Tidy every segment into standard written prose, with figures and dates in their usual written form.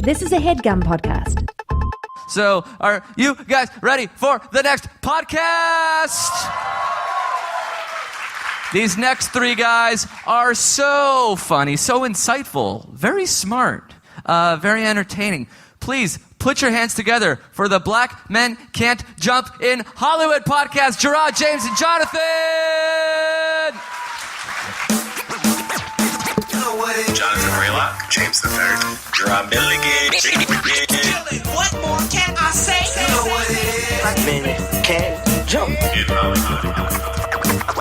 This is a HeadGum podcast. So, are you guys ready for the next podcast? These next three guys are so funny, so insightful, very smart, very entertaining. Please put your hands together for the Black Men Can't Jump in Hollywood podcast, Jerah, James, and Jonathan! Jonathan Braylock, James III, Jerah Milligan. What more can I say? You know what it is. Black men can't jump In Hollywood.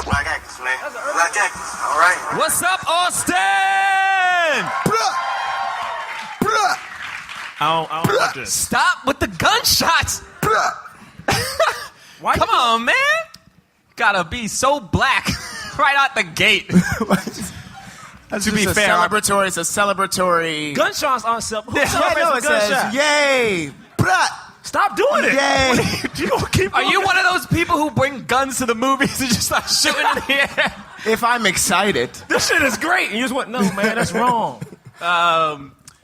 Black actors, man. Black actors. All right. What's up, Austin? I don't want this. Stop with the gunshots! Why Come on, man! Gotta be so black right out the gate. To be fair, It's a celebratory. Gunshots aren't self. Who it celebrates a says, gunshot? yay! Stop doing it. Yay! You gonna keep Are doing you it? one of those people who bring guns to the movies and just start shooting in the air? If I'm excited. This shit is great. And you just went, no, man, that's wrong.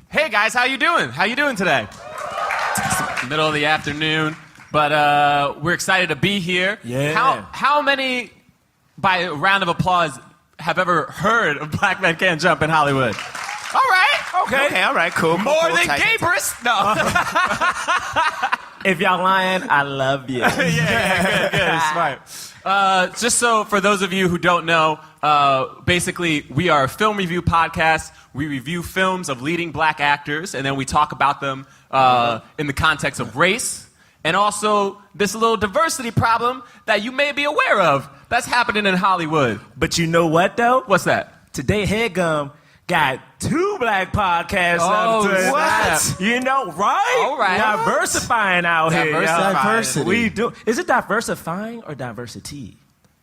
Hey guys, how you doing? How you doing today? It's the middle of the afternoon, but we're excited to be here. Yeah. How many, by a round of applause, have ever heard of Black Men Can't Jump in Hollywood? All right. Okay, all right, cool. More than Gabrus? No. If y'all lying, I love you. yeah, good, smart. Just so for those of you who don't know, basically we are a film review podcast. We review films of leading black actors, and then we talk about them in the context of race, and also this little diversity problem that you may be aware of that's happening in Hollywood. But you know what, though? What's that? Today, HeadGum got two black podcasts Oh, up to what? You know, right? All right. Diversifying out here. y'all. Diversity. We do. Is it diversifying or diversity?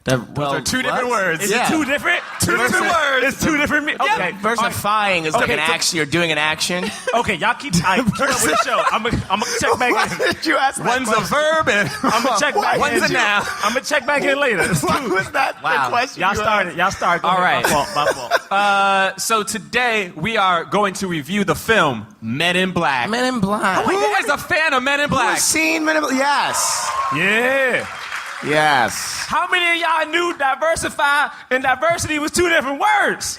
Those are two different words. Is it two different? Two different words. It's two different. Okay. Versifying is like Okay, an so- action. You're doing an action. Okay, y'all keep. Keep up with the show. I'm gonna check back in. Did you ask that One's a question? verb and I'm gonna check back in. One's a noun. I'm gonna check back in later. It's What two. was that Wow. the question? Y'all you started. Y'all started. Go All ahead. right. My fault. So today we are going to review the film Men in Black. Men in Black. Who is a fan of Men in Black? Who's seen Men in Black? Yes. Yeah. Yes. How many of y'all knew diversify and diversity was two different words?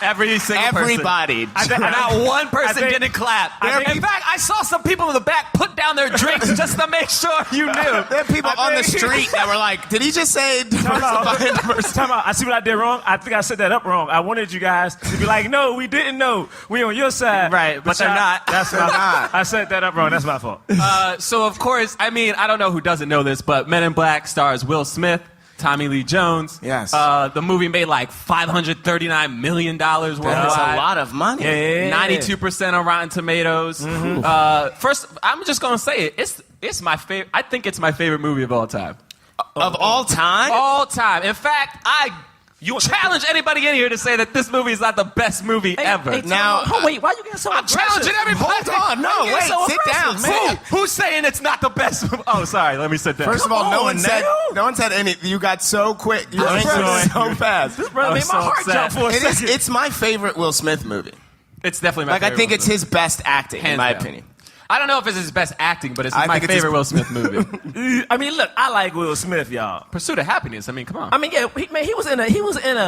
Every single Everybody. person. Not one person think- didn't clap. I think- In fact, I saw some people in the back put down their drinks just to make sure you knew. There are people on the street that were like, did he just say diversify and diversity? Time out. I see what I did wrong. I think I set that up wrong. I wanted you guys to be like, no, we didn't know. We on your side. Right, but they're y'all- not. That's my not. I set that up wrong. That's my fault. So, of course, I mean, I don't know who doesn't know this, but Men in Black stars Will Smith, Tommy Lee Jones. Yes. The movie made like $539 million worldwide. That's a lot of money. Yeah. 92% on Rotten Tomatoes. First, I'm just gonna say it. It's my favorite. I think it's my favorite movie of all time. Of all time? All time. In fact, I challenge anybody in here to say that this movie is not the best movie ever. Now, wait, why you getting so I'm challenging everybody. hold on. No, wait. so Sit down, aggressive, man. Who's saying it's not the best movie? Oh, sorry. Let me sit down. First of all, no on one said now. no one said any. You got so quick. You I'm went sorry. so fast. Brother, I made was my so heart upset. jump for a It is. second. It's my favorite Will Smith movie. It's definitely my Like favorite. I think Will it's Smith. his best acting, Hands in my down. opinion. I don't know if it's his best acting, but it's I my think it's his- favorite Will Smith movie. I mean, look, I like Will Smith, y'all. Pursuit of Happiness. I mean, come on. I mean, yeah, he was in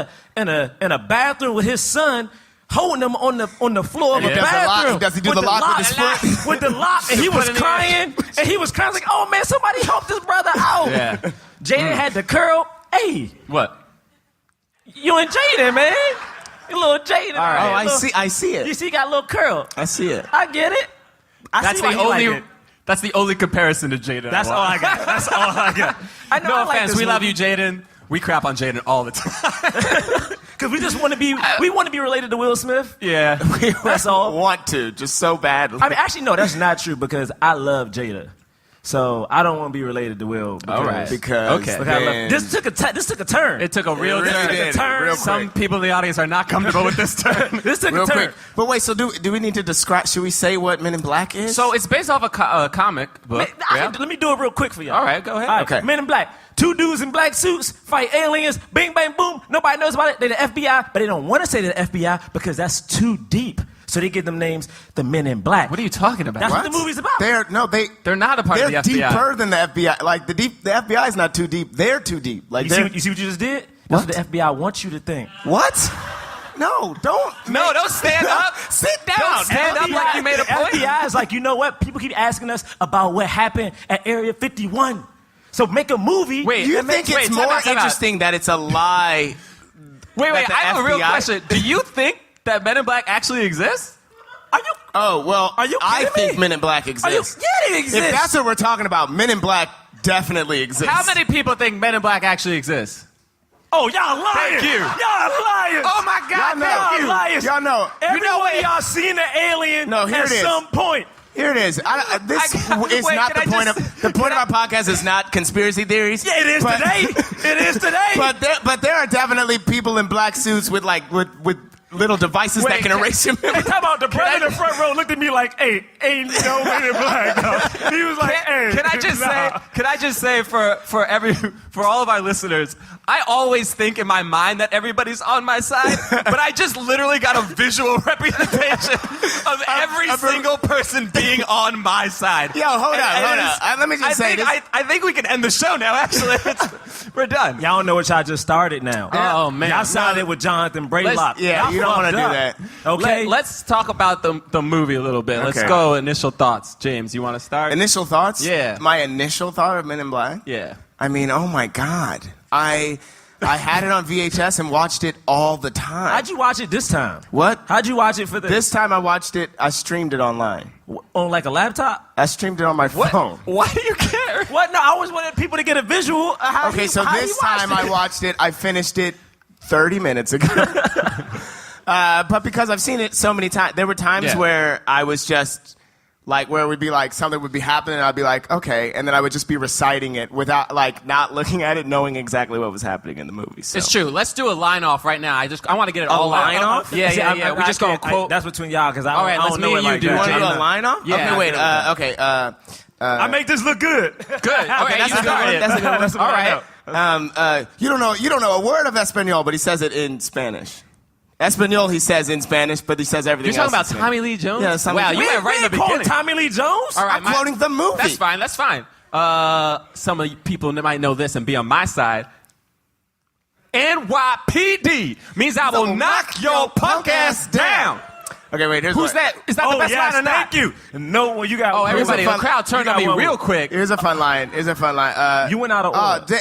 a bathroom with his son, holding him on the floor of And a he does the lock- bathroom. does he do the lock with his foot? With the lock, and he was Put it in crying, and he was crying like, "Oh man, somebody help this brother out!" Yeah. Jaden had the curl. Hey, What? you and Jaden, man, you little Jaden. All right. Oh, I see You it. see, he got a little curl. I see it. I get it. I That's see why the he only. like it. That's the only comparison to Jaden. That's all I got. That's all I got. I know. No I like offense. this We love movie. you, Jaden. We crap on Jaden all the time. Because we just want to be, we want to be related to Will Smith. Yeah. That's all. Want to just so badly. I mean, actually, no, that's not true because I love Jada. So I don't want to be related to Will. All right. Because Okay. Look how I then- love- this took a turn. It took a real really turn. did. turn. Real Some quick. people in the audience are not comfortable with this turn. This took Real a turn. quick. But wait, so do we need to describe? Should we say what Men in Black is? So it's based off a comic book. Let me do it real quick for y'all. All right, go ahead. All right, Okay. Men in Black. 2 dudes in black suits fight aliens. Bing, bang, boom. Nobody knows about it. They're the FBI, but they don't want to say they're the FBI because that's too deep. So they give them names, the Men in Black. What are you talking about? That's what the movie's about. They're not a part they're of the FBI. deeper than the FBI. Like the FBI is not too deep. They're too deep. Like You they're see what you just did? That's what the FBI wants you to think. what? No, don't. No, don't stand up. Sit down. Don't stand up like you made a point. FBI is like, you know what? People keep asking us about what happened at Area 51. So make a movie. Wait, You and think wait, it's time more out, time out. interesting that it's a lie? Wait, that the I have a real FBI question. Do you think that Men in Black actually exists? Are you? Oh well, Are you I kidding think me? Men in Black Are you? exists. Yeah, it exists. If that's what we're talking about, Men in Black definitely exists. How many people think Men in Black actually exists? Oh, y'all lying. Thank you. Y'all lying. Oh my God, Y'all know. thank you. Liars. Y'all know. Every know one what? of y'all seen an alien No, here at it is. some point. Here it is. This is wait, not the can I point just- of the point of our podcast. Is not conspiracy theories. Yeah, it is but- today. It is today. But there are definitely people in black suits with little devices that Wait, can erase your Hey, memory. talk about the brother in the front row looked at me like, hey, ain't no Men in Black. No. He was like, hey. Can I just say for all of our listeners, I always think in my mind that everybody's on my side, but I just literally got a visual representation of every single person being on my side. Yo, hold And on. it is- Let me just say this. I think we can end the show now. Actually, we're done. Y'all don't know what y'all just started now. Oh, man. Y'all sided with Jonathan Braylock. Yeah, you don't want to do that. Okay. Let's talk about the movie a little bit. Let's Okay. go initial thoughts. James, you want to start? Initial thoughts? Yeah. My initial thought of Men in Black? Yeah. I mean, oh my God. I had it on VHS and watched it all the time. How'd you watch it this time? What? How'd you watch it for This time I watched it, I streamed it online. on like a laptop? I streamed it on my phone. Why do you care? What? No, I always wanted people to get a visual. Of how Okay, he, so how this he watched time I watched it, I finished it 30 minutes ago. But because I've seen it so many times, there were times Yeah. where I was just like, where it would be like something would be happening, and I'd be like, okay, and then I would just be reciting it without like not looking at it, knowing exactly what was happening in the movie. So. It's true. Let's do a line off right now. I want to get it all line out. off? Yeah, See, yeah, yeah. We're just going to quote. That's between y'all because I All right, don't let's know me it and you like do that. it. You want to do I'm a line off? Yeah. Okay, wait. Okay. I make this look good. Good. All right, that's you a good got one. it. That's a good one. That's what All I right. know. You don't know a word of Espanol, but he says it in Spanish. Espanol, he says in Spanish, but he says everything You're talking else about in Tommy Lee Jones? Yeah, Tommy wow, Lee- you went right in the We ain't beginning. Tommy Lee Jones. All right, I'm quoting the movie. That's fine. That's fine. Some of you people might know this and be on my side. NYPD means I will knock your punk ass down. Okay, wait. Here's Who's what- that? Is that the Oh best yes, line or not? thank you. No, well, you got. Oh, everybody, Here's the a crowd turned on me real quick. Here's a fun line. You went out of order.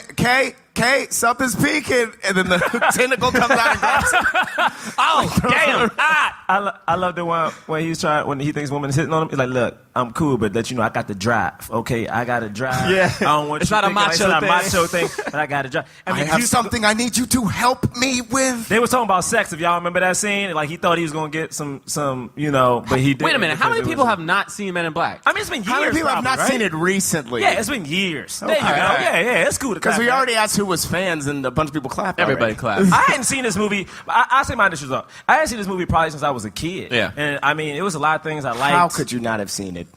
K, something's peeking, and then the tentacle comes out and grabs him. Oh, damn. I love the one when when he thinks woman is hitting on him. He's like, look, I'm cool, but let you know I got the drive. Okay, I got to drive. Yeah. I don't want It's you not a thinking like it's macho not a thing. macho thing, but I got to drive. I mean, have you- something I need you to help me with. They was talking about sex. If y'all remember that scene, like he thought he was gonna get some, but he didn't. Wait a minute. How because many it people was- have not seen Men in Black? I mean, it's been years. How many people have probably, not right? seen it recently? Yeah, it's been years. There you go. all right. Yeah, it's cool to Because clap we back. already asked who was fans, and a bunch of people clapped. Everybody already. clap. I hadn't seen this movie. I say my initials up. I hadn't seen this movie probably since I was a kid. Yeah. And I mean, it was a lot of things I liked. How could you not have seen it?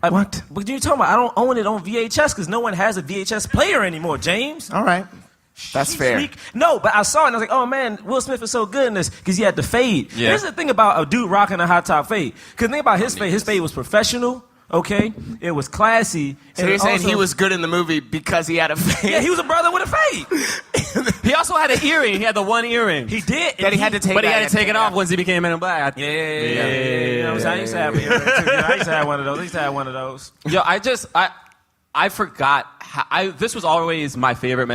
What? But you're talking about I don't own it on VHS because no one has a VHS player anymore, James. All right. That's fair. No, but I saw it and I was like, oh man, Will Smith is so good in this because he had the fade. Yeah. Here's the thing about a dude rocking a high top fade. Because think about his fade. His fade was professional. Okay, it was classy. So and you're saying also- he was good in the movie because he had a fade? Yeah, he was a brother with a fade. He also had an earring. He had the one earring. He did. That he had to take. But he had back. to take it off once he became Men in Black. Yeah. You know what I'm saying? I used to have an earring too. I used to have one of those. Yo, I forgot. This was always my favorite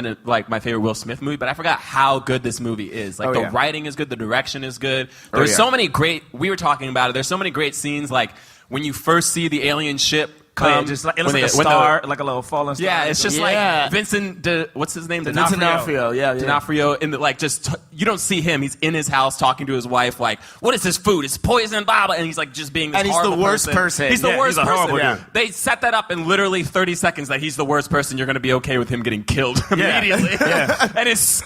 my favorite Will Smith movie, but I forgot how good this movie is. Like Oh, the yeah. writing is good, the direction is good. There's yeah. so many great. We were talking about it. There's so many great scenes. Like when you first see the alien ship come. just like, it when looks like a when star, like a little falling star. Yeah, it's just Yeah. like Vincent. What's his name? Vincent D'Onofrio. Yeah. D'Onofrio. In the, like, just you don't see him. He's in his house talking to his wife. Like, what is this food? It's poison, blah blah. And he's like just being this And he's the horrible worst person. He's the Yeah, worst he's a person. horrible dude. They set that up in literally 30 seconds that he's the worst person. You're going to be okay with him getting killed immediately. And his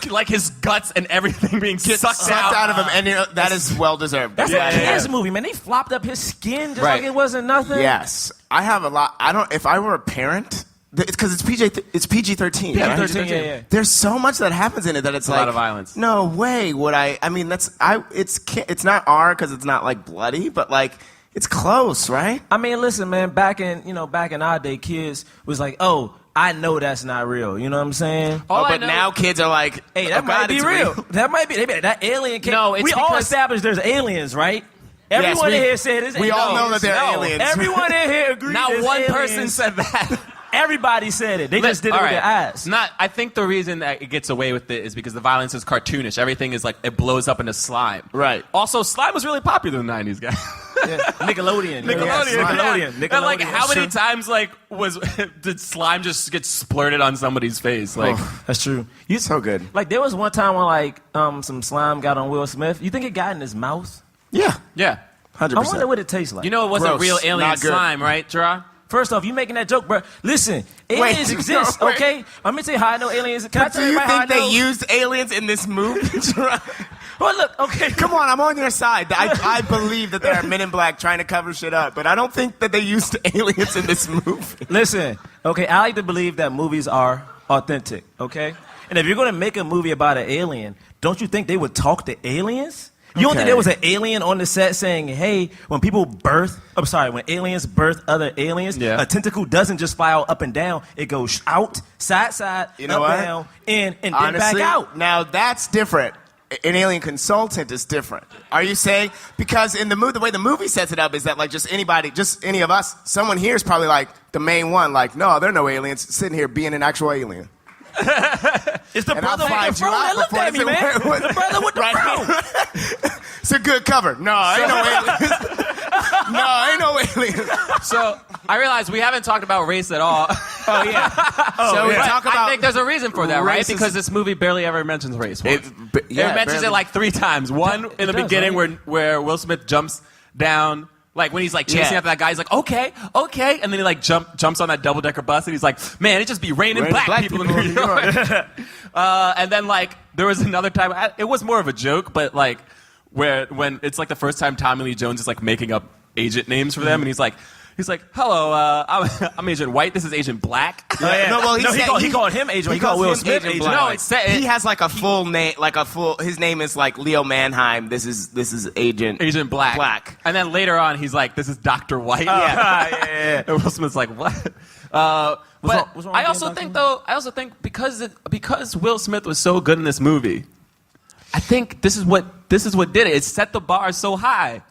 guts and everything being sucked out of him, and that is well deserved. That's Yeah, a yeah, kids movie, man. They flopped up his skin just Right. like it wasn't nothing. Yes, I have a lot. I don't. If I were a parent, it's because it's PG-13. Yeah, right? 13, yeah. There's so much that happens in it that it's like a lot of violence. No way would I. I mean, it's not R because it's not like bloody, but like it's close, right? I mean, listen, man. Back in our day, kids was like, oh, I know that's not real. You know what I'm saying? All I But know- now kids are like, Hey, that oh, might God, be it's real. That might be. That alien. No, it's we all because- established there's aliens, right? Everyone in here said it's We all know that they're No. aliens. Everyone in here agrees. Not there's one aliens. person said that. Everybody said it. They just did it with their eyes. I think the reason that it gets away with it is because the violence is cartoonish. Everything is like it blows up into slime. Right. Also, slime was really popular in the 90s, guys. Nickelodeon. Nickelodeon. And like, how many times like did slime just get splurted on somebody's face? Like, That's true. So good. Like there was one time when like some slime got on Will Smith. You think it got in his mouth? Yeah, yeah. 100%. I wonder what it tastes like. You know it wasn't Gross. real alien Not good. slime, right, Jerah? First off, you making that joke, bro. Listen, aliens Wait, exist, no, wait. okay? I'm gonna tell you how I know aliens. Can I But tell do you you how I think know? they used aliens in this movie? Well, look, okay. Come on, I'm on your side. I believe that there are men in black trying to cover shit up, but I don't think that they used aliens in this movie. Listen, okay, I like to believe that movies are authentic, okay? And if you're gonna make a movie about an alien, don't you think they would talk to aliens? You don't think Okay. there was an alien on the set saying, hey, when aliens birth other aliens, Yeah. a tentacle doesn't just fly out up and down. It goes out, side, You know up, what? down, in, and Honestly, then back out. now that's different. An alien consultant is different. Are you saying? Because in the way the movie sets it up is that like just any of us, someone here is probably like the main one, like, no, there are no aliens sitting here being an actual alien. It's the And I'll brother with find the you fro that out looked before at me, it's man. in- The brother with the Right. fro. It's a good cover. No, ain't no aliens. No, ain't no aliens. So I realize we haven't talked about race at all. Oh yeah. So we But talk about. I think there's a reason for that, right? racist- Because this movie barely ever mentions race. Once. It mentions it like 3 times. One in the does, beginning right? where Will Smith jumps down. Like when he's like chasing Yeah. after that guy, he's like, okay, and then he like jumps on that double-decker bus, and he's like, man, it just be raining black people in New York. And then like there was another time, it was more of a joke, but like when it's like the first time Tommy Lee Jones is like making up agent names for them, and he's like, hello, I'm Agent White. This is Agent Black. No, well, he called him Agent. He called Will calls him Smith Agent Agent. Black. No, it said he has like a full name, his name is like Leo Mannheim. This is Agent Black. And then later on, he's like, this is Dr. White. Yeah. And Will Smith's like, what? wrong- But what's wrong I with also being think think because Will Smith was so good in this movie, I think this is what did it. It set the bar so high.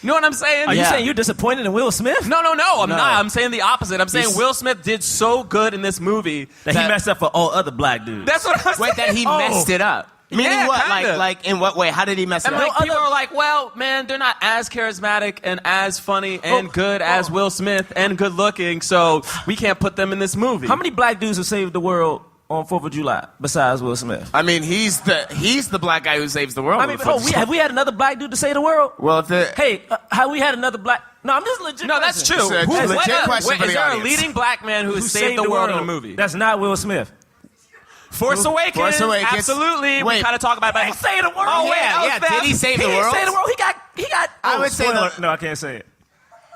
You know what I'm saying? Are you saying you're disappointed in Will Smith? No, I'm not. I'm saying the opposite. I'm saying Will Smith did so good in this movie That he messed up for all other black dudes. That's what I'm saying. Wait, that he messed it up. Meaning Yeah, what? kinda. Like in what way? How did he mess it And up? like people are like, well, man, they're not as charismatic and as funny and good as Will Smith and good looking, so we can't put them in this movie. How many black dudes have saved the world on 4th of July besides Will Smith? I mean, he's the black guy who saves the world. I mean, have we had another black dude to save the world? Well, if the Hey, have we had another black? No, I'm just legit. No, that's true. It's a legit question for is the there audience. a leading black man who has saved the world in a movie? That's not Will Smith. Force Awakens. Force Awakens. Absolutely. We Wait. kind of talk about He it. saved the world. Oh, wait, yeah, that was yeah. fast. Did he save He the didn't world? save the world. He got. I would say spoiler. that- No, I can't say it.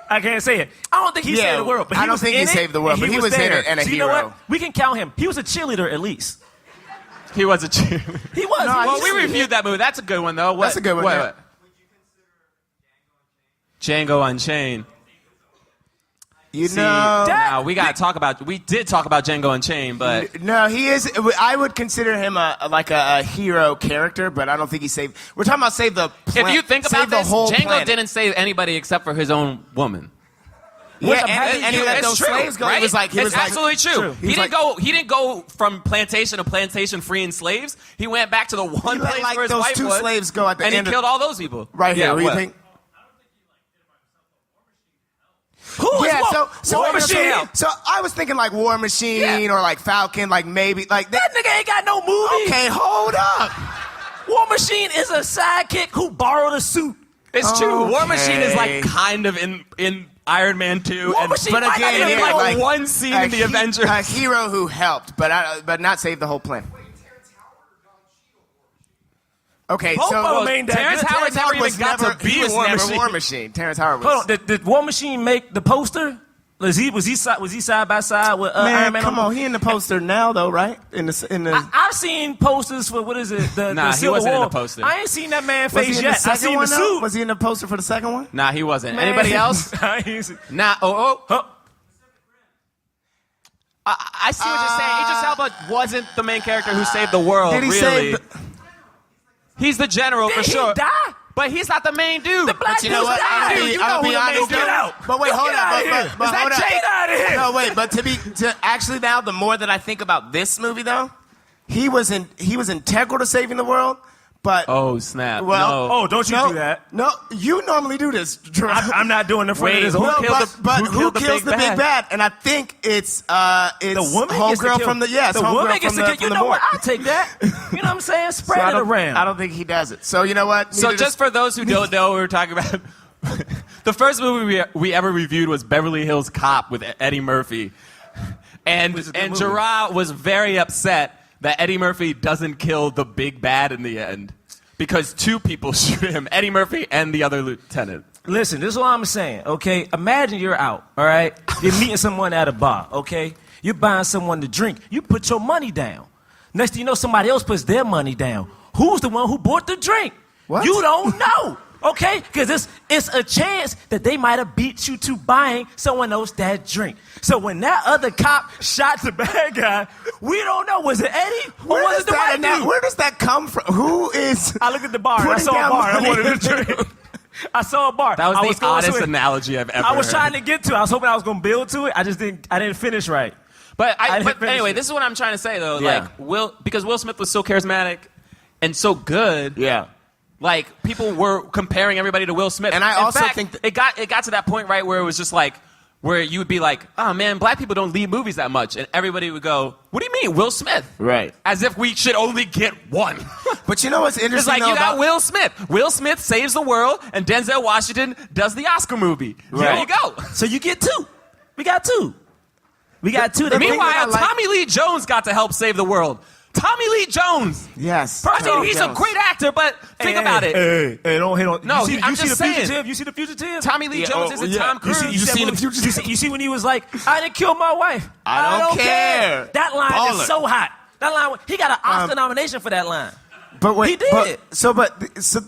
I can't say it. I don't think he Yeah, saved the world. But I he don't was think he in it, saved the world, and but he was in there. it and a So you know hero. what? We can count him. He was a cheerleader at least. He was a cheerleader. He was. No, He Well, was. we reviewed that movie. That's a good one, though. That's a good one, yeah. Django Unchained. You See, know, now we got to talk about. We did talk about Django Unchained, but no, he is. I would consider him a hero character, but I don't think he saved. We're talking about save the. if you think about save the this, whole Django planet. didn't save anybody except for his own woman. Yeah, Which I'm and he let It's those true, slaves go. right? He was like, it's absolutely true. He He didn't go from plantation to plantation freeing slaves. He went back to the one let, place like, where his those wife two was, slaves go at the and end he of- killed all those people. Right here. Yeah, What do you what? think? Who is War wait, Machine? okay, so I was thinking like War Machine or like Falcon, like maybe like That nigga ain't got no movie. Okay, hold up. War Machine is a sidekick who borrowed a suit. It's true. War Okay. Machine is like kind of in Iron Man 2. War Machine But might not again, even yeah, be like one scene in the Avengers. A hero who helped, but not saved the whole plan. Okay, Both so of them ain't that Terrence good. Howard never even was got never, to be he was War never Machine. War Machine. Terrence Howard was. Hold on, did War Machine make the poster? Was he side by side with Iron Man, Man? come on, he in the poster now though, right? In the. I've seen posters for what is it? Nah, the he Civil wasn't in War. the poster. I ain't seen that man Was he face in the yet. I second seen one, the though? suit. Was he in the poster for the second one? Nah, he wasn't. Man. Anybody else? I ain't seen- Nah. Huh? I see what you're saying. Idris Elba wasn't the main character who saved the world. Did he really? save He's the general Did for he sure. die? But he's not the main dude. The black But you know what? died. I'll be honest. Get out. But wait, hold Get out up. of here. But Is that hold up. Jade out of here? No, wait. But to actually now, the more that I think about this movie, though, he was integral to saving the world. But Oh snap! well, no. Oh, don't you no, do that. No, you normally do this. Drew. I'm not doing the front Wait, of this. who No, killed who the kills big the big bad? bad? And I think it's The woman gets to homegirl kill. from the yes, The homegirl woman from gets to the kill. from You the know what? board. I'll take that. You know what I'm saying? So Spread it around. I don't think he does it. So you know what? So Neither just for those who don't know, what we're talking about. The first movie we ever reviewed was Beverly Hills Cop with Eddie Murphy, and was a good movie. Jerah was very upset that Eddie Murphy doesn't kill the big bad in the end because two people shoot him: Eddie Murphy and the other lieutenant. Listen, this is what I'm saying, okay? Imagine you're out, all right? You're meeting someone at a bar, okay? You're buying someone to drink. You put your money down. Next thing you know, somebody else puts their money down. Who's the one who bought the drink? What? You don't know, okay? Because it's a chance that they might have beat you to buying someone else that drink. So when that other cop shot the bad guy, we don't know. Was it Eddie or Where was does it the white dude? Where does that come from? Who is? I looked at the bar and I putting saw a down bar. I money? wanted a drink. I saw a bar. That was I the going oddest to it. analogy I've ever I was heard. trying to get to it. I was hoping I was going to build to it. I didn't finish right. But I didn't finish anyway, it. this is what I'm trying to say though. Yeah. Like because Will Smith was so charismatic and so good. Yeah. Like people were comparing everybody to Will Smith. And I In also fact, think that- it got to that point right where it was just like where you would be like, oh man, black people don't lead movies that much, and everybody would go, what do you mean, Will Smith? Right. As if we should only get one. But you know what's interesting? It's like though, you got about- Will Smith. Will Smith saves the world, and Denzel Washington does the Oscar movie. There Right. you go. So you get two. We got two. We got two. thing Meanwhile, that I like- Tommy Lee Jones got to help save the world. Tommy Lee Jones. Yes. I mean, Tom he's Jones. a great actor, but think about it. Hey, don't hit on. No, you see, I'm you see just the saying. fugitive. You see the fugitive. Tommy Lee Jones isn't Tom You Cruise. see, you see when he was like, "I didn't kill my wife. I don't care." That line Baller. is so hot. That line. He got an Oscar nomination for that line. But wait, He did. so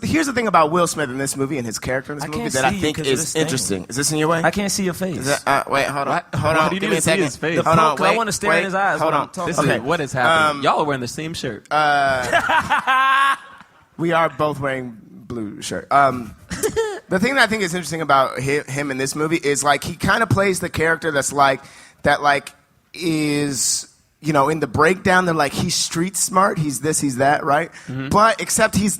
here's the thing about Will Smith in this movie and his character in this I movie can't that I see you think 'cause of is this thing. interesting. Is this in your way? I can't see your face. Is that, wait, hold on. What? Hold Why on. do you Give need me a to see second. his face? The Hold on. poke, I Wait, wanna stare in wait, his eyes Hold when on. I'm talking. This Okay. is what is happening. Y'all are wearing the same shirt. We are both wearing blue shirt. The thing that I think is interesting about him in this movie is like he kind of plays the character that's like is, you know, in the breakdown they're like he's street smart, he's this, he's that, right? Mm-hmm. But except he's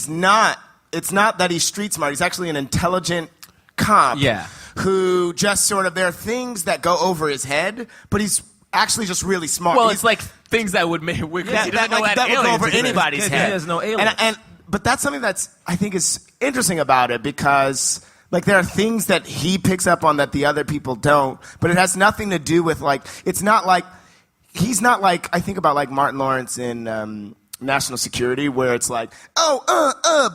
not. It's not that he's street smart. He's actually an intelligent cop. Yeah. Who just sort of there are things that go over his head, but he's actually just really smart. Well, He's- it's like things that would make. He doesn't know like, that that would go over aliens exist. anybody's Because head. he has no aliens. But that's something that's I think is interesting about it because like there are things that he picks up on that the other people don't, but it has nothing to do with like it's not like he's not like I think about like Martin Lawrence in National Security where it's like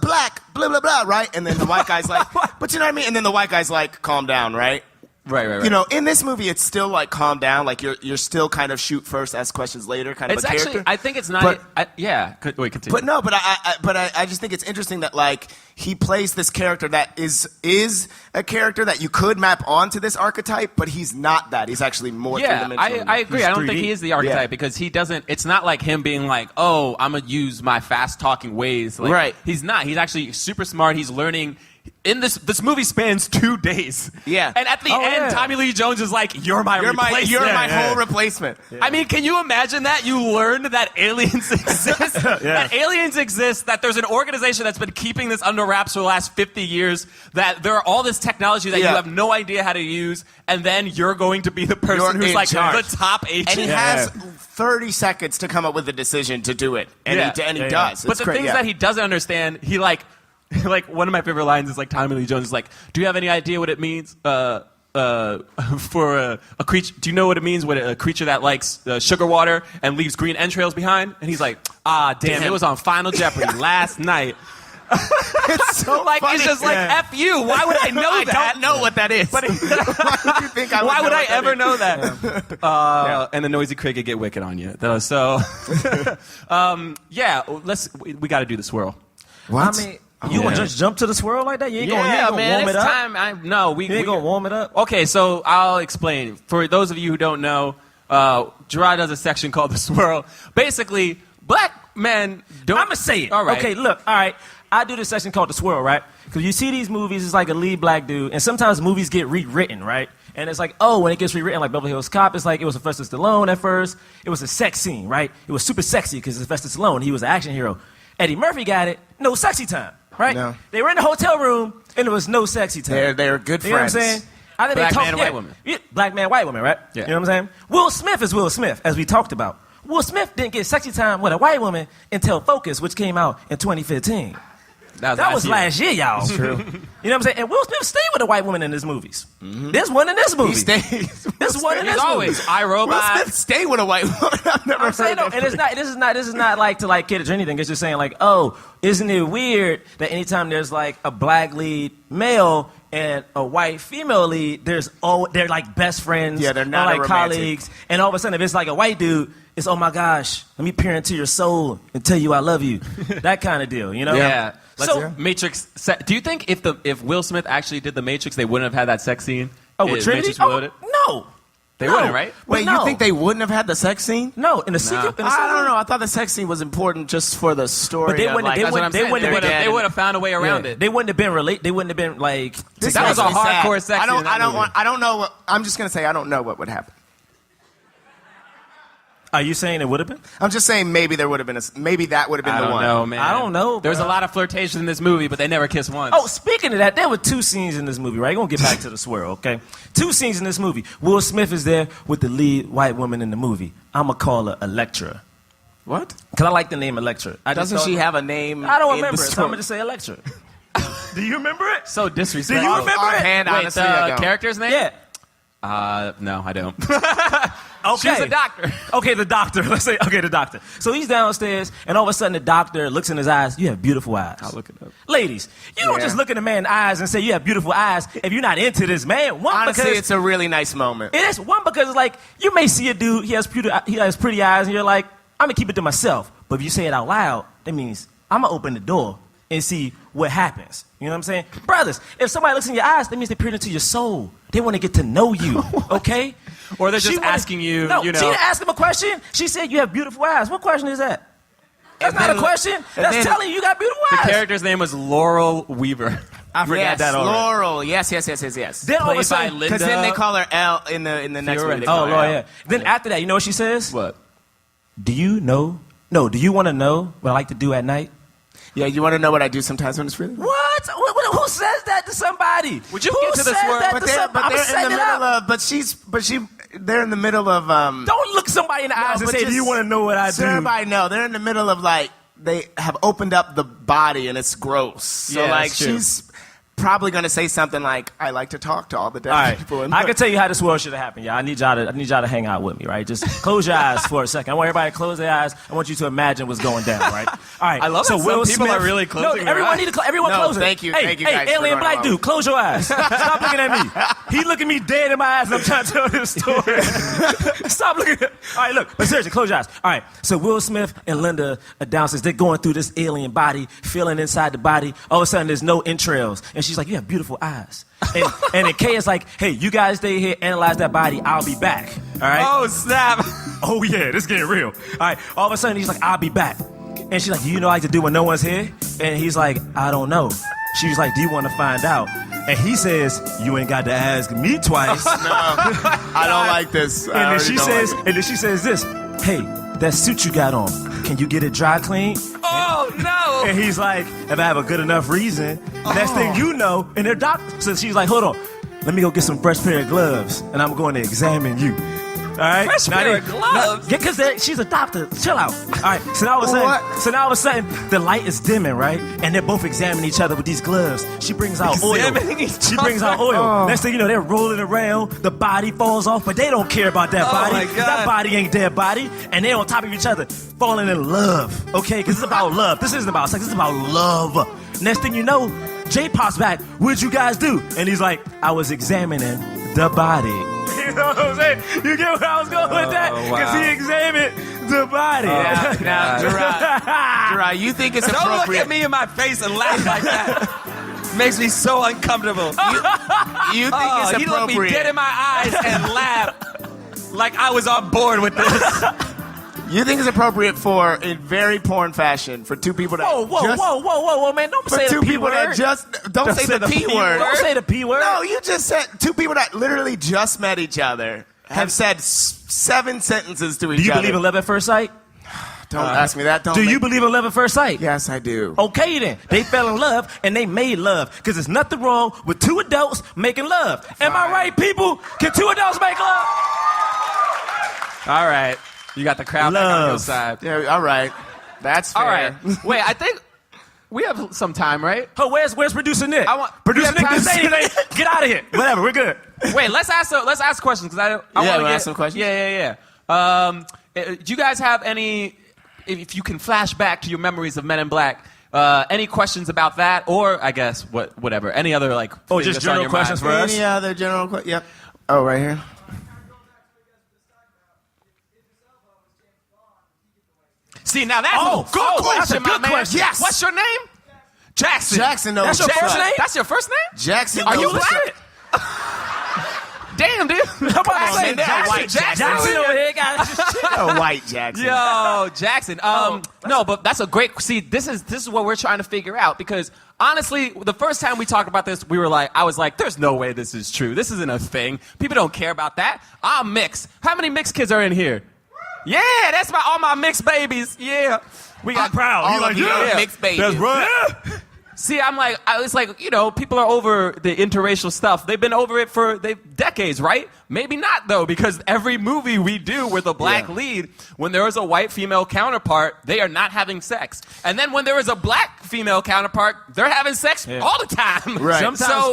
black blah blah blah right, and then the white guy's like but you know what I mean, and then the white guy's like calm down, right? Right. You know, in this movie, it's still like calm down. Like you're still kind of shoot first, ask questions later, kind of It's a character. actually. I think it's not. But- yeah. Wait. Continue. But no, but I just think it's interesting that like he plays this character that is a character that you could map onto this archetype, but he's not that. He's actually more Yeah, three-dimensional. I agree. He's I don't 3D. think he is the archetype Yeah. because he doesn't. It's not like him being like, "Oh, I'm gonna use my fast talking ways." Like, Right. He's not. He's actually super smart. He's learning. in this movie spans 2 days. Yeah. And at the end, Tommy Lee Jones is like, "You're my replacement. You're my whole replacement." I mean, can you imagine that? You learned that aliens exist. That aliens exist. That there's an organization that's been keeping this under wraps for the last 50 years. That there are all this technology that you have no idea how to use, and then you're going to be the person who's like charge. the top agent. And he has 30 seconds to come up with a decision to do it, and he does. But the things that he doesn't understand, he like one of my favorite lines is like Tommy Lee Jones is like, "Do you have any idea what it means for a creature? Do you know what it means when a creature that likes sugar water and leaves green entrails behind?" And he's like, "Ah, damn, it was on Final Jeopardy last night." It's so like funny. he's just like, "F you! Why would I know that? I don't know what that is. But Why would you think I would why know would I what that ever is? know that?" And the noisy cricket get wicked on you. So, we got to do the swirl. What? I mean, you gonna just jump to the swirl like that? You ain't gonna warm it up? We ain't gonna warm it up? Okay, so I'll explain. For those of you who don't know, Jerah does a section called the swirl. Basically, black men don't... I'm gonna say it. All right. Okay, look, all right. I do this section called the swirl, right? Because you see these movies, it's like a lead black dude, and sometimes movies get rewritten, right? And it's like, when it gets rewritten, like Beverly Hills Cop, it's like it was Sylvester Stallone at first. It was a sex scene, right? It was super sexy because Sylvester Stallone, he was an action hero. Eddie Murphy got it, no sexy time, right? No. They were in the hotel room, and there was no sexy time. They're good You know what I'm friends. saying? I think Black they talk, man, white woman. Yeah, black man, white woman, right? Yeah. You know what I'm saying? Will Smith is Will Smith, as we talked about. Will Smith didn't get sexy time with a white woman until Focus, which came out in 2015. That was last year, y'all. True. You know what I'm saying? And Will Smith stayed with a white woman in his movies. Mm-hmm. There's one in this movie. He stays. There's one in this always movie. iRobot. Will Smith stay with a white woman. I've never I'm saying, heard no, and it's not. This is not like to like kid or anything. It's just saying like, isn't it weird that anytime there's like a black lead male and a white female lead, they're like best friends. Yeah, they're not like romantic. colleagues. And all of a sudden, if it's like a white dude, it's oh my gosh, let me peer into your soul and tell you I love you. That kind of deal, you know? Yeah. So Matrix. Do you think if Will Smith actually did the Matrix, they wouldn't have had that sex scene? with Trinity? Matrix Reloaded? No. They wouldn't, right? Wait, No. you think they wouldn't have had the sex scene? No, in the sequel. I don't know. I thought the sex scene was important just for the story. But they of, wouldn't- like, they that's what I'm wouldn't- they saying. wouldn't have They're been- dead. They would have found a way around it. They wouldn't have been They wouldn't have been like. This That was a makes me sad. hardcore sex scene in that movie. I don't know. I'm just gonna say I don't know what would happen. Are you saying it would have been? I'm just saying maybe there would have been maybe that would have been I the don't one. know, man. I don't know, There was a bro. lot of flirtation in this movie, but they never kissed once. Oh, speaking of that, there were 2 scenes in this movie, right? We're going to get back to the swirl, okay? 2 scenes in this movie. Will Smith is there with the lead white woman in the movie. I'm going to call her Electra. What? Because I like the name Electra. Doesn't she have a name? I don't in the remember it, so story? I'm going to say Electra. Do you remember it? So disrespectful. Do you remember it? Offhand, Wait, honestly, I the don't. character's name? Yeah. No, I don't. Okay. She's a doctor. Okay, the doctor. Let's say, okay, the doctor. So he's downstairs, and all of a sudden the doctor looks in his eyes. You have beautiful eyes. I'll look it up. Ladies, you don't Yeah. just look in a man's eyes and say you have beautiful eyes if you're not into this man. One, Honestly, because it's a really nice moment. it is one because it's like you may see a dude, he has pretty eyes, and you're like, I'm gonna keep it to myself. But if you say it out loud, that means I'm gonna open the door and see what happens. You know what I'm saying? Brothers, if somebody looks in your eyes, that means they peered into your soul. They want to get to know you, okay? Or they're She just wanna- asking you, No, you know. she didn't ask him a question. She said, you have beautiful eyes. What question is that? That's not a question. That's then- telling you got beautiful The eyes. character's name was Laurel Weaver. I forgot Yes, that already. Laurel. Yes. Then all of a Played by sudden, Linda. Because then they call her L in the next movie. They oh, call her Lord, L. yeah. Then after that, you know what she says? What? Do you know? No, do you want to know what I like to do at night? Yeah, you want to know what I do sometimes when it's really? What? Who says that to somebody? Would you Who get to the says swirl? that But to they're, somebody? but I'ma they're set in the it middle up. of. They're in the middle of. Don't look somebody in the eyes and but say, do you just want to know what I so do? everybody know they're in the middle of like they have opened up the body and it's gross. So Yeah, like that's true. she's probably gonna say something like, "I like to talk to all the dead All right, people." I can tell you how this world should have happened, y'all. I need y'all to hang out with me, right? Just close your eyes for a second. I want everybody to close their eyes. I want you to imagine what's going down, right? All right. I love that some people are really closing their everyone eyes. need to everyone No, close it. thank you, Hey, thank you hey, guys for alien going black along. dude, close your eyes. Stop looking at me. He looking me dead in my eyes, and I'm trying to tell this story. Stop looking at. All right, look, but seriously, close your eyes. All right, so Will Smith and Linda are downstairs. They're going through this alien body, feeling inside the body. All of a sudden, there's no entrails, and she's like, "You have beautiful eyes." And then Kay is like, "Hey, you guys stay here, analyze that body. I'll be back." All right. Oh, snap. Oh yeah, this getting real. All right. All of a sudden, he's like, "I'll be back," and she's like, "Do you know what I like to do when no one's here?" And he's like, "I don't know." She was like, do you want to find out? And he says, you ain't got to ask me twice. No, I don't like this. And then she says this, hey, that suit you got on, can you get it dry clean? Oh, no. And he's like, if I have a good enough reason, next thing you know, and their doctor, so she's like, hold on, let me go get some fresh pair of gloves, and I'm going to examine you. All right? Fresh pair of gloves? Yeah, because she's a doctor. Chill out. All right, so now all of a sudden, the light is dimming, right? And they're both examining each other with these gloves. She brings out oil. She brings out oil. Oh. Next thing you know, they're rolling around. The body falls off, but they don't care about that body. My God. That body ain't their body. And they're on top of each other, falling in love, okay? Because it's about love. This isn't about sex. It's about love. Next thing you know, Jay pops back. What'd you guys do? And he's like, I was examining the body. You know what I'm saying? You get where I was going with that? Because he examined the body. Now, Jerah, you think it's Don't appropriate? look at me in my face and laugh like that. Makes me so uncomfortable. You think it's He looked appropriate? me dead in my eyes and laughed like I was on board with this. You think it's appropriate for, in very porn fashion, for two people that Whoa, man. Don't for say two the P people word. that just don't say the P word. Don't say the P word. No, you just said two people that literally just met each other have said 7 sentences to each Do you other. believe in love at first sight? Don't ask me that. Do you believe in love at first sight? Yes, I do. Okay, then. They fell in love, and they made love. Because there's nothing wrong with two adults making love. Am I right, people? Can two adults make love? All right. You got the crowd back on your Love. side. Yeah, all right. That's fair. All right. Wait, I think we have some time, right? Oh, where's producer Nick? we Producer Nick have didn't say time. anything. Get out of here. Whatever, we're good. Wait, let's ask questions because I Yeah, want to we'll get ask some questions. Yeah. Do you guys have any? If you can flash back to your memories of Men in Black, any questions about that, or I guess whatever, any other like? Oh, thing just that's on general your questions mind? for us? Any other general question? Yep. Oh, right here. See, now that's Oh, a good question, that's a good good question. Yes. What's your name? Jackson. Jackson, no. That's your first name? That's your first name? Jackson. Are you knows what's black? Damn, dude. I'm about to say, Jackson over here got a white Jackson. Yo, Jackson. No, but that's a great. See, this is what we're trying to figure out because honestly, the first time we talked about this, I was like, "There's no way this is true. This isn't a thing. People don't care about that." I'm mixed. How many mixed kids are in here? Yeah, that's all my mixed babies. Yeah, we got proud. All of you are mixed babies. That's right. Yeah. See, it's like, people are over the interracial stuff. They've been over it for decades, right? Maybe not, though, because every movie we do with a black lead, when there is a white female counterpart, they are not having sex. And then when there is a black female counterpart, they're having sex all the time. Right.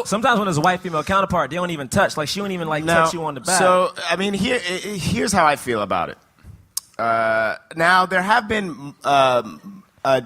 Sometimes when there's a white female counterpart, they don't even touch. Like, she don't even, touch you on the back. So, I mean, here's how I feel about it. Now, there have been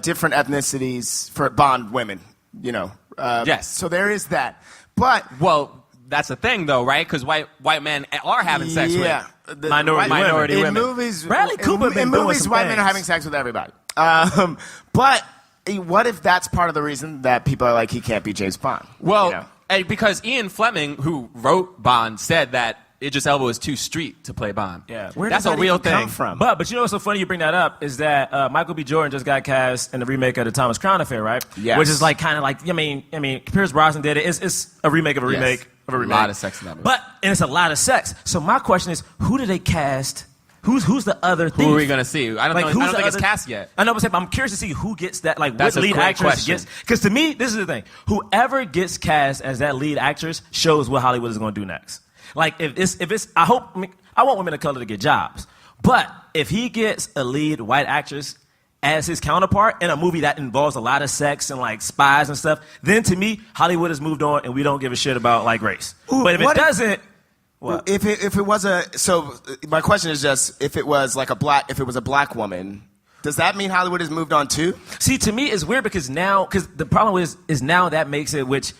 different ethnicities for Bond women, Yes. So there is that. But Well, that's the thing, though, right? Because white men are having sex with minority in women. movies, Bradley Cooper in been doing movies, some white men are things. having sex with everybody. But what if that's part of the reason that people are like, he can't be James Bond? Well, because Ian Fleming, who wrote Bond, said that Idris Elba is too street to play Bond. Yeah. Where That's does a that real even come thing. from? But you know what's so funny you bring that up is that Michael B. Jordan just got cast in the remake of the Thomas Crown Affair, right? Yes. Which is I mean, Pierce Brosnan did it. It's a remake of a remake of a remake. A lot of sex in that movie. And it's a lot of sex. So my question is, who do they cast? Who's the other thief? Who are we going to see? I don't Like, know. I who's don't the think it's other- cast yet. I know, but I'm curious to see who gets that. Like, That's what a lead great actress question. gets? Because to me, this is the thing: whoever gets cast as that lead actress shows what Hollywood is going to do next. Like, if it's, I want women of color to get jobs, but if he gets a lead white actress as his counterpart in a movie that involves a lot of sex and like spies and stuff, then to me, Hollywood has moved on and we don't give a shit about like race. But if it doesn't. What? If it was my question is just if it was a black woman, does that mean Hollywood has moved on too? See, to me, it's weird because the problem is now that makes it, which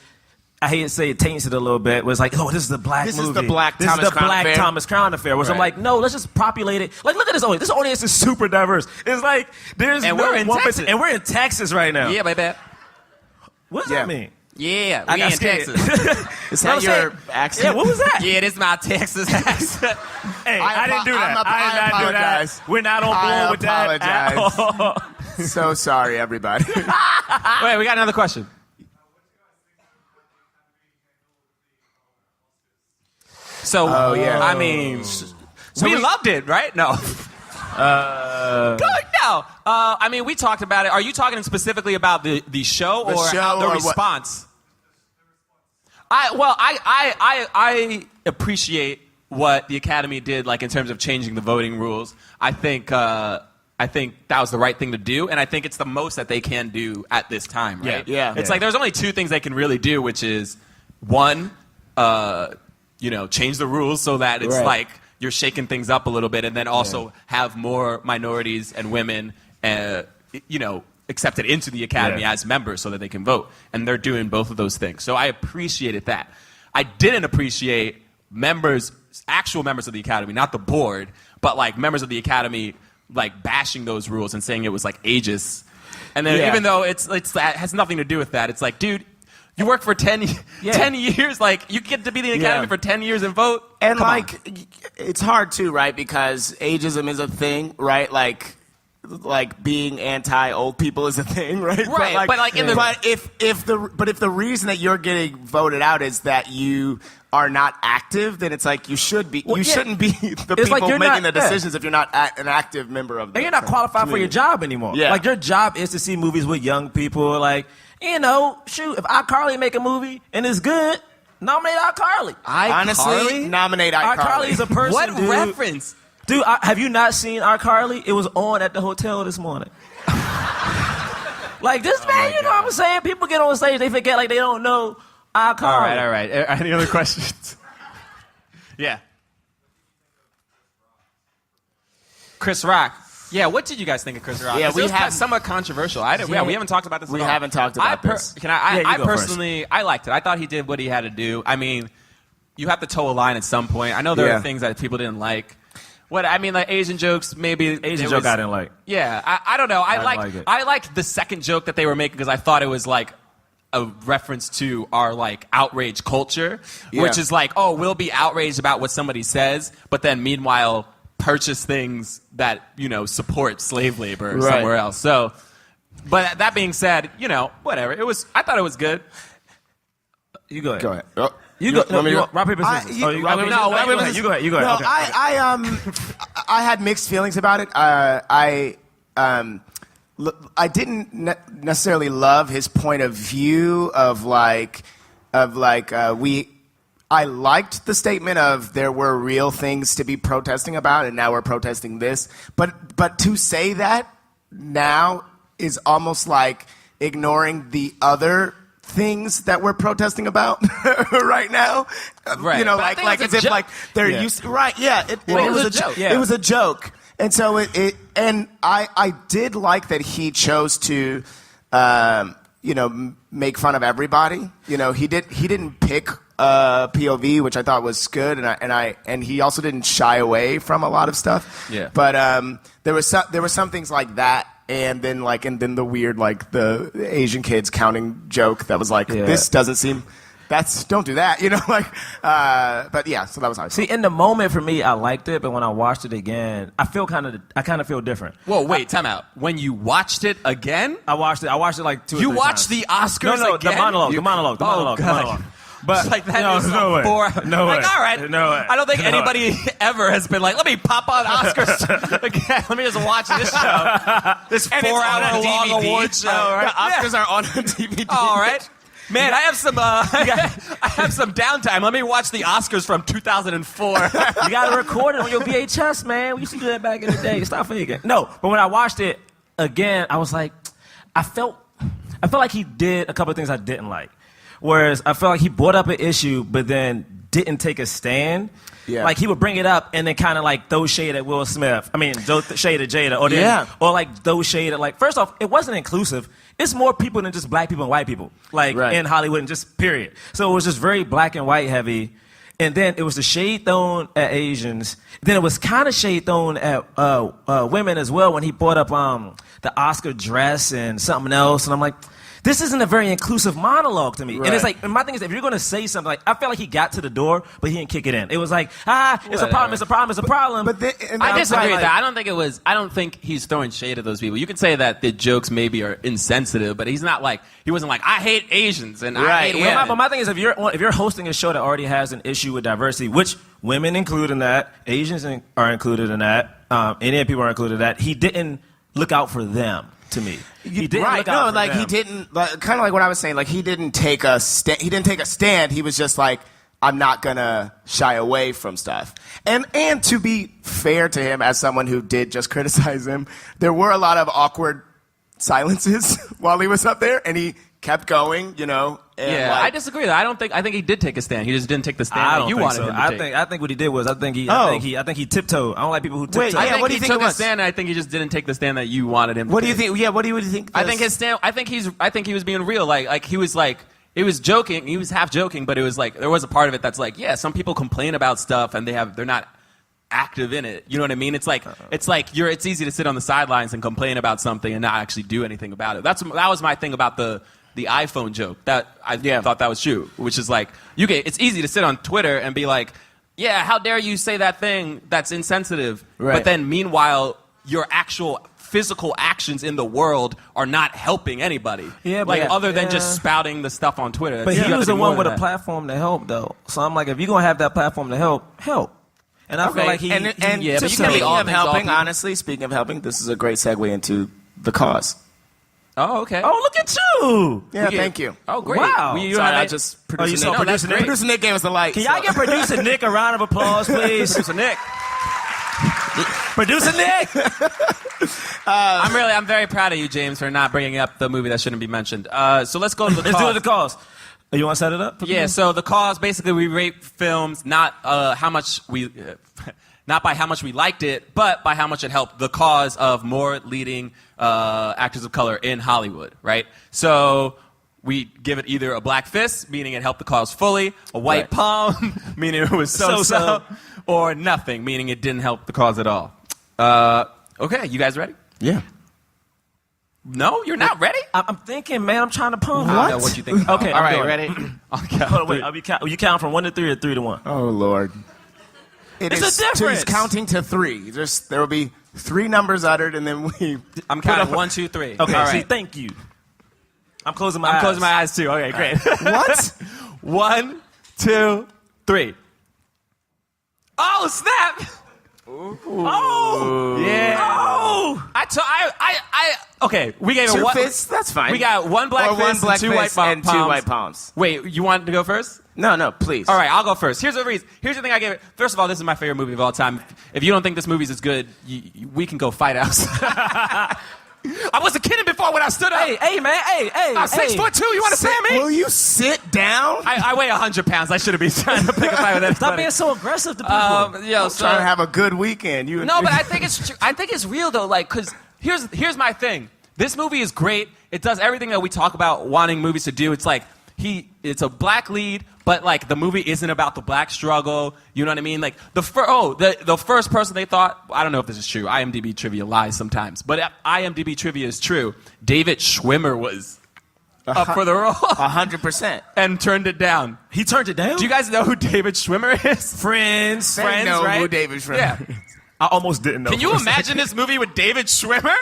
I hate to say it taints it a little bit, was like, oh, this is the black This movie. is the black This Thomas is the Crown black Affair. Thomas Crown Affair. Where I'm like, no, let's just populate it. Like, look at this audience. This audience is super diverse. It's like, there's And no we're in one Texas. person, and we're in Texas right now. Yeah, baby. What does Yeah. that mean? Yeah, I we got in scared. Texas. Is What that I'm your saying- accent? Yeah, what was that? Yeah, this is my Texas accent. Hey, I didn't do that. I did not do that. apologize. We're not on board with that at all. So sorry, everybody. Wait, we got another question. So, yeah. I mean, we loved it, right? No. Good. No. I mean, we talked about it. Are you talking specifically about the show or the response? I appreciate what the Academy did, like in terms of changing the voting rules. I think that was the right thing to do, and I think it's the most that they can do at this time, right? Yeah. It's like there's only two things they can really do, which is one, change the rules so that it's like you're shaking things up a little bit, and then also have more minorities and women, accepted into the Academy as members so that they can vote. And they're doing both of those things. So I appreciated that. I didn't appreciate actual members of the Academy, not the board, but like members of the Academy like bashing those rules and saying it was like ageist. And then even though it has nothing to do with that, it's like, dude, you work for 10 years, like you get to be in the Academy for 10 years and vote. And it's hard too, right? Because ageism is a thing, right? Like being anti-old people is a thing, right? Right. But if the reason that you're getting voted out is that you are not active, then it's like you should be. You shouldn't be the people making the decisions if you're not an active member of the And you're not qualified community. for your job anymore. Yeah. Like your job is to see movies with young people. Like, shoot, if iCarly make a movie and it's good, nominate iCarly. Honestly, nominate iCarly. iCarly is a person. What dude. reference? Dude, have you not seen iCarly? It was on at the hotel this morning. Like this man, you know what I'm saying? People get on stage, they forget like they don't know iCarly. All right. Any other questions? Yeah. Chris Rock. Yeah, what did you guys think of Chris Rock? Yeah, it was somewhat controversial. We haven't talked about this at all. We haven't talked about this. I personally liked it. I thought he did what he had to do. I mean, you have to toe a line at some point. I know there are things that people didn't like. Like Asian jokes, maybe. Asian joke I didn't like. Yeah, I don't know. I liked the second joke that they were making because I thought it was like a reference to our like outrage culture, which is like, oh, we'll be outraged about what somebody says, but then meanwhile purchase things that support slave labor somewhere else. So, but that being said, whatever. I thought it was good. You go ahead. Go ahead. Oh. You go. Rock, paper, scissors. You go ahead. You go ahead. No, Okay. I had mixed feelings about it. I didn't necessarily love his point of view of I liked the statement of there were real things to be protesting about, and now we're protesting this. But to say that now is almost like ignoring the other things that we're protesting about right now. Right. Like as if like they're used to, right. Yeah. It was a joke. It was a joke. And so and I did like that he chose to make fun of everybody. He didn't pick POV, which I thought was good, and he also didn't shy away from a lot of stuff. Yeah. But there were some things like that. And then the weird the Asian kids counting joke that was like, this doesn't seem, don't do that, but yeah, so that was nice. See, in the moment for me, I liked it, but when I watched it again, I kind of feel different. Whoa, wait, time out. When you watched it again? I watched it like 2 or 3 times. You watched the Oscars again? The monologue. But like that no way. No way. All right. No way. I don't think anybody ever has been like, let me pop on Oscars again. Let me just watch this show. This 4-hour long award show. Right? The Oscars are on DVD. All right. Man, I have some downtime. Let me watch the Oscars from 2004. You got to record it on your VHS, man. We used to do that back in the day. Stop faking. No, but when I watched it again, I was like, I felt like he did a couple of things I didn't like. Whereas I felt like he brought up an issue, but then didn't take a stand. Yeah. Like he would bring it up and then kind of like throw shade at Will Smith. I mean, throw shade at Jada. Or like throw shade at first off, it wasn't inclusive. It's more people than just black people and white people. In Hollywood and just period. So it was just very black and white heavy. And then it was the shade thrown at Asians. Then it was kind of shade thrown at women as well when he brought up the Oscar dress and something else. And I'm like, this isn't a very inclusive monologue to me. Right. And it's like, and my thing is, if you're going to say something, I felt like he got to the door, but he didn't kick it in. It was like, it's a problem. But I disagree with that. I don't think he's throwing shade at those people. You can say that the jokes maybe are insensitive, but he's not he wasn't like, I hate Asians and I hate women. But my thing is, if you're hosting a show that already has an issue with diversity, which women included in that, Asians are included in that, Indian people are included in that. He didn't look out for them. To me, he didn't right? Look out No, for like them. he didn't. Like, kind of like what I was saying. Like he didn't take a stand. He didn't take a stand. He was just like, I'm not gonna shy away from stuff. And to be fair to him, as someone who did just criticize him, there were a lot of awkward silences while he was up there, and he kept going. You know. And Yeah, I disagree. I think he did take a stand. He just didn't take the stand I that don't you think wanted so. him to take. I think what he did was I think he tiptoed. I don't like people who tiptoe. Wait, I yeah, think what do he you think took it a was? stand, and I think he just didn't take the stand that you wanted him to What do you take. think? Yeah, what do you think? I think his stand. I think he was being real. He was like, it was joking. He was half joking, but it was like there was a part of it that's like, yeah, some people complain about stuff and they're not active in it. You know what I mean? It's like it's easy to sit on the sidelines and complain about something and not actually do anything about it. That was my thing about the iPhone joke. That I thought that was true, which is like it's easy to sit on Twitter and be like, yeah, how dare you say that thing that's insensitive, Right. but then meanwhile your actual physical actions in the world are not helping anybody. Yeah, but other than just spouting the stuff on Twitter. But You he have was to the be one more with than a that. platform to help, though. So I'm like, if you're gonna have that platform to help. And I feel Okay. like he. Yeah, but you can speaking be all of things, all helping, people. honestly, speaking of helping, this is a great segue into the cause. Oh, okay. Oh, look at you! Yeah, thank you. Oh, great. Wow. You Sorry, have I a- just Oh, you producer saw Nick. producer Nick? Producer Nick gave us the light. Can y'all so- get producer Nick a round of applause, please? Producer Nick. Producer Nick. I'm very proud of you, James, for not bringing up the movie that shouldn't be mentioned. So let's go to the Let's cause. do the cause. Oh, you want to set it up? Yeah. So the cause, basically, we rate films not how much we, not by how much we liked it, but by how much it helped the cause of more leading actors of color in Hollywood. Right. So we give it either a black fist, meaning it helped the cause fully, a white Right. palm, meaning it was so-so, or nothing, meaning it didn't help the cause at all. Okay, you guys ready? Yeah. No, you're not ready? I'm thinking, man. I'm trying to pump. I don't know what you think. Okay, all I'm right, doing it. ready? I'll count. Hold on, wait. You count from 1 to 3 or 3 to 1? Oh Lord. It's a difference. He's counting to 3. There will be 3 numbers uttered, and then we. I'm counting 1, 2, 3. Okay. all See, right. thank you. I'm closing my eyes. I'm closing my eyes too. Okay, great. What? 1, 2, 3. Oh snap! Oh! Yeah. Oh! Okay, we gave it 2 one. fists? That's fine. We got one black Or one fist black and 2 white fist palms. and 2 white palms. Wait, you want to go first? No, please. All right, I'll go first. Here's the reason. Here's the thing I gave it. First of all, this is my favorite movie of all time. If you don't think this movie's as good, we can go fight outside. I wasn't kidding before when I stood up. Hey, man. Hey. I'm 6'2". You want to say me? Will you sit down? I weigh 100 pounds. I shouldn't be trying to pick a fight with everybody. Stop being so aggressive to people. Yo, so, Trying to have a good weekend. no, but I think it's true. I think it's real though. Like, cause here's my thing. This movie is great. It does everything that we talk about wanting movies to do. It's like it's a black lead, but like the movie isn't about the black struggle. You know what I mean? Like the first person they thought, I don't know if this is true. IMDb trivia lies sometimes, but IMDb trivia is true. David Schwimmer was up for the role 100%. and turned it down. He turned it down? Do you guys know who David Schwimmer is? Friends. They know right? who David Schwimmer Yeah. is. I almost didn't know. Can you imagine this movie with David Schwimmer?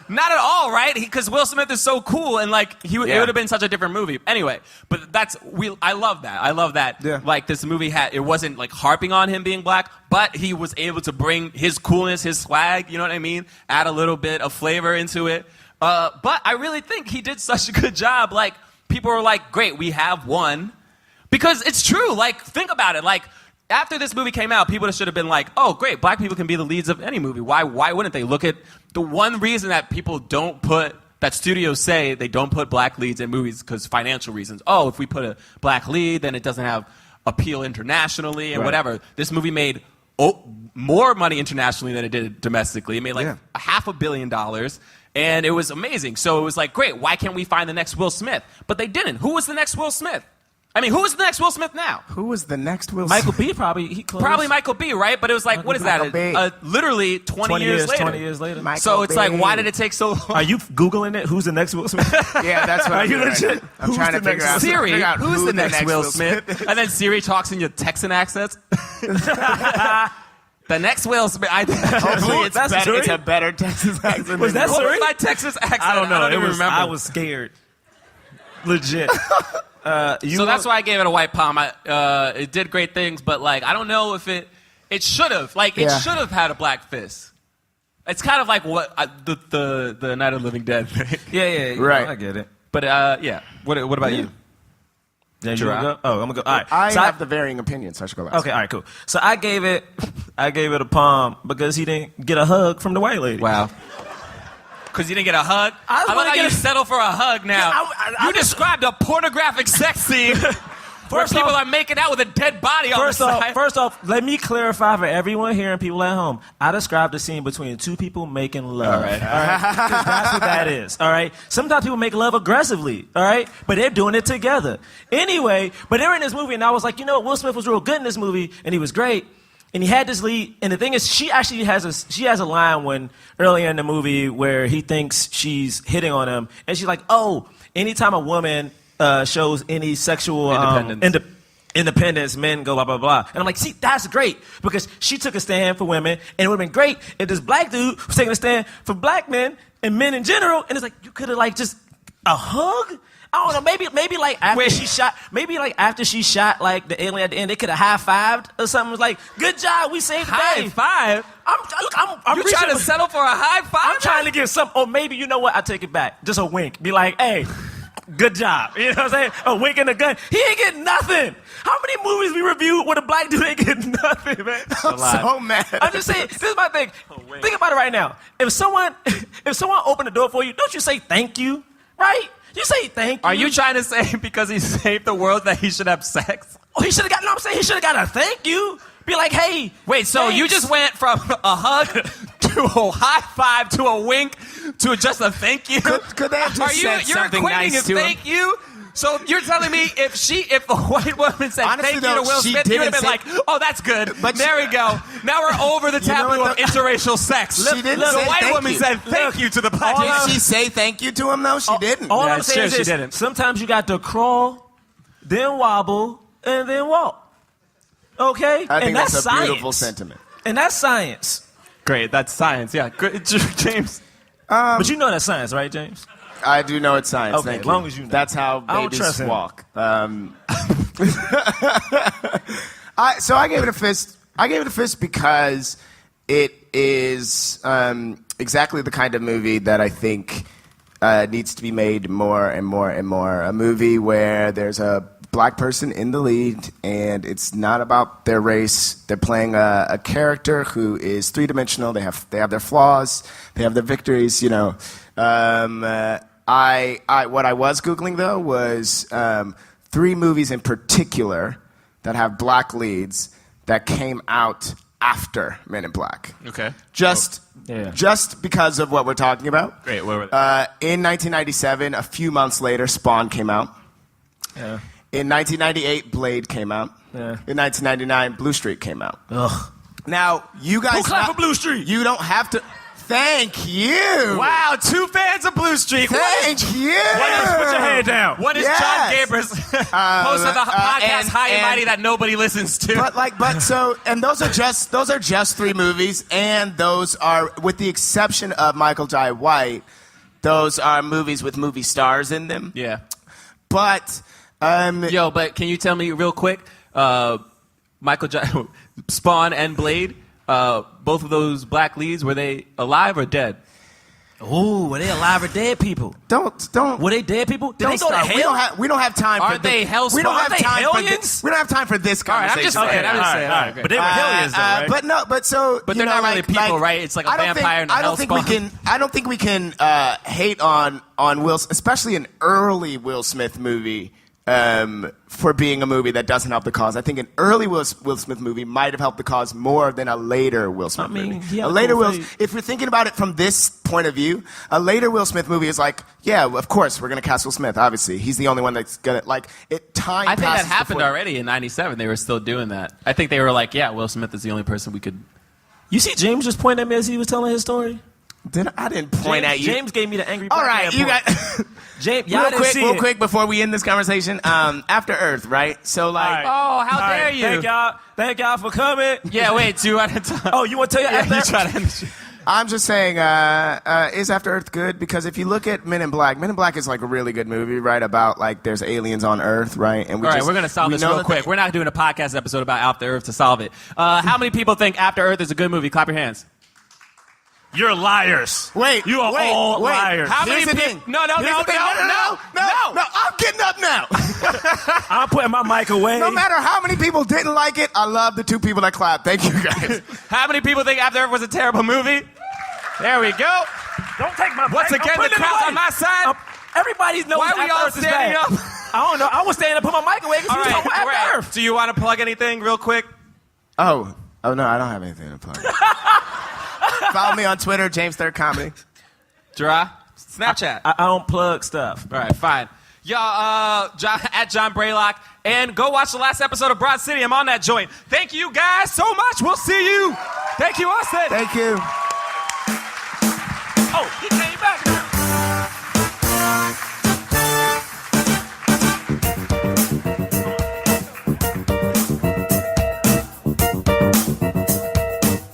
Not at all, right? Because Will Smith is so cool, and like it would have been such a different movie. Anyway, but I love that. I love that. Yeah. Like this movie it wasn't like harping on him being black, but he was able to bring his coolness, his swag. You know what I mean? Add a little bit of flavor into it. But I really think he did such a good job. Like people were like, "Great, we have one," because it's true. Like think about it. Like. After this movie came out, people should have been like, oh, great, black people can be the leads of any movie. Why wouldn't they? Look at the one reason that people don't put, that studios say they don't put black leads in movies because financial reasons. Oh, if we put a black lead, then it doesn't have appeal internationally and whatever. This movie made more money internationally than it did domestically. It made like $500 million. And it was amazing. So it was like, great, why can't we find the next Will Smith? But they didn't. Who was the next Will Smith? I mean, who is the next Will Smith now? Who was the next Will Michael Smith? B. probably. Probably Michael B., right? But it was like, what is Michael that? B. Literally 20 years later. 20 years later. Michael So it's like, B. why did it take so long? Are you Googling it? Who's the next Will Smith? Yeah, that's what Are I'm you doing legit? right now. I'm Who's trying to the figure next out, Siri, figure out who's who the next Will Smith? And then Siri talks in your Texan accents. The next Will Smith. Hopefully That's Siri? it's a better Texas accent. Was that What Siri? was my Texas accent? I don't know. I don't even remember. I was scared. Legit. So that's why I gave it a white palm. It did great things, but like I don't know if it It should have. Like, it should have had a black fist. It's kind of like what the Night of the Living Dead thing. Yeah. Right. I get it. But, yeah. What about you? Yeah, you Jerah? wanna go? Oh, I'm gonna go. All right. I So have the varying opinions, so I should go last. Okay, all right, cool. So I gave it a palm because he didn't get a hug from the white lady. Wow. Because you didn't get a hug? I was I gonna love how get you a- settle for a hug now. I you described a pornographic sex scene where First people off- are making out with a dead body on the side. First off, let me clarify for everyone here and people at home. I described the scene between two people making love. All right. 'Cause that's what that is. All right. Sometimes people make love aggressively. All right. But they're doing it together. Anyway, but they're in this movie, and I was like, you know, Will Smith was real good in this movie, and he was great. And he had this lead, and the thing is, she actually has a line when earlier in the movie where he thinks she's hitting on him, and she's like, "Oh, anytime a woman shows any sexual independence, men go blah blah blah." And I'm like, "See, that's great because she took a stand for women, and it would have been great if this black dude was taking a stand for black men and men in general." And it's like you could have like just a hug. I don't know, maybe like after she shot like the alien at the end, they could have high-fived or something. It was like, good job, we saved the day. High five? I'm You trying to settle for a high five? I'm trying to get some, or maybe, you know what, I take it back. Just a wink. Be like, hey, good job. You know what I'm saying? A wink and a gun. He ain't getting nothing. How many movies we reviewed where the black dude ain't getting nothing, man? I'm so mad. I'm just saying, this is my thing. Think about it right now. If someone opened the door for you, don't you say thank you, right? You say thank you. Are you trying to say because he saved the world that he should have sex? Oh, he should have got, no, I'm saying he should have got a thank you. Be like, hey. Wait, so you thanks. just went from a hug to a high five to a wink to just a thank you? Could they have just said something equating nice it to him? thank you? So you're telling me if the white woman said Honestly, thank though, you to Will she Smith, you would have been didn't like, oh, that's good. But there we go. Now we're over the taboo what of interracial sex. She didn't the say white thank woman you. said thank you to the black Did woman. she say thank you to him, though? She didn't. All Yeah, I'm it's saying true, is she this, didn't. sometimes you got to crawl, then wobble, and then walk. Okay? I think and that's a science. beautiful sentiment. And that's science. Great, that's science. Yeah, good, James. But you know that's science, right, James? I do know it's science. Okay, thank as you. long as you know. That's how I don't babies trust him. walk. So I gave it a fist. I gave it a fist because it is exactly the kind of movie that I think needs to be made more and more and more. A movie where there's a black person in the lead, and it's not about their race. They're playing a character who is three-dimensional. They have their flaws. They have their victories. You know. What I was Googling, though, was 3 movies in particular that have black leads that came out after Men in Black. Okay. Just because of what we're talking about. Great, where were they? In 1997, a few months later, Spawn came out. Yeah. In 1998, Blade came out. Yeah. In 1999, Blue Streak came out. Ugh. Now, you guys... Who clapped for Blue Streak? You don't have to... Thank you! Wow, 2 fans of Blue Streak. Thank you! Put your hand down. What is Yes. John Gabrus host of the podcast High and Mighty that nobody listens to? And those are just 3 movies, and those are, with the exception of Michael Jai White, those are movies with movie stars in them. Yeah. But, But can you tell me real quick, Spawn and Blade, both of those black leads, were they alive or dead? Ooh, were they alive or dead people? don't. Were they dead people? Did they Don't go to start. hell? We don't have time. Aren't for they hell We don't have spawn? Are they time for aliens? this. We don't have time for this All right, conversation. I'm just saying. I'm just saying. all right. But they were hellions, though, right? But they're not really people, right? It's like a vampire and a hell spawn. I don't think we can hate on Will, especially an early Will Smith movie, for being a movie that doesn't help the cause. I think an early Will Smith movie might have helped the cause more than a later Will Smith movie. he had A a later cool Will, face. if you're thinking about it from this point of view, a later Will Smith movie is like, yeah, of course we're gonna cast Will Smith. Obviously, he's the only one that's gonna like it. Time. I think that passes happened before- already in '97. They were still doing that. I think they were like, yeah, Will Smith is the only person we could. You see James just pointing at me as he was telling his story? I didn't point James, at you. James gave me the angry All black right, man you point. got. James, y'all didn't see real it. quick before we end this conversation. After Earth, right? So like, All right. Oh, how All dare right, you? Thank y'all for coming. Yeah, wait, 2 at a time. Oh, you want to tell your Yeah, after? you try to end the show. I'm just saying, is After Earth good? Because if you look at Men in Black is like a really good movie, right? About like there's aliens on Earth, right? And All right, we're going to solve this real quick. We're not doing a podcast episode about After Earth to solve it. How many people think After Earth is a good movie? Clap your hands. You're liars. You are all liars. How many Here's the people? thing. No. I'm getting up now. I'm putting my mic away. No matter how many people didn't like it, I love the 2 people that clapped. Thank you, guys. How many people think After Earth was a terrible movie? There we go. Don't take my mic. Once again, the crowd's on my side. Everybody knows Why are we all After Earth is standing bad. up? I don't know. I was standing up, put my mic away because All you was talking about After Earth. Do you want to plug anything real quick? Oh no, I don't have anything to plug. Follow me on Twitter, James Third Comedy. Jerah? Snapchat. I don't plug stuff. All right, fine. Y'all, at John Braylock, and go watch the last episode of Broad City. I'm on that joint. Thank you guys so much. We'll see you. Thank you, Austin. Thank you. Oh, he came back now.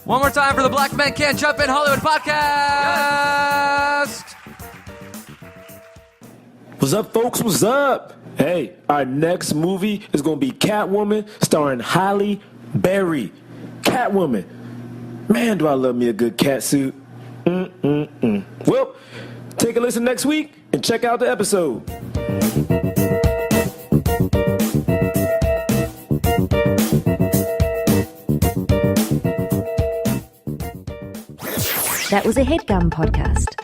One more time for the Black Men Can't Jump in Hollywood podcast. What's up, folks? What's up? Hey, our next movie is going to be Catwoman, starring Halle Berry. Catwoman. Man, do I love me a good cat suit. Well, take a listen next week and check out the episode. That was a HeadGum podcast.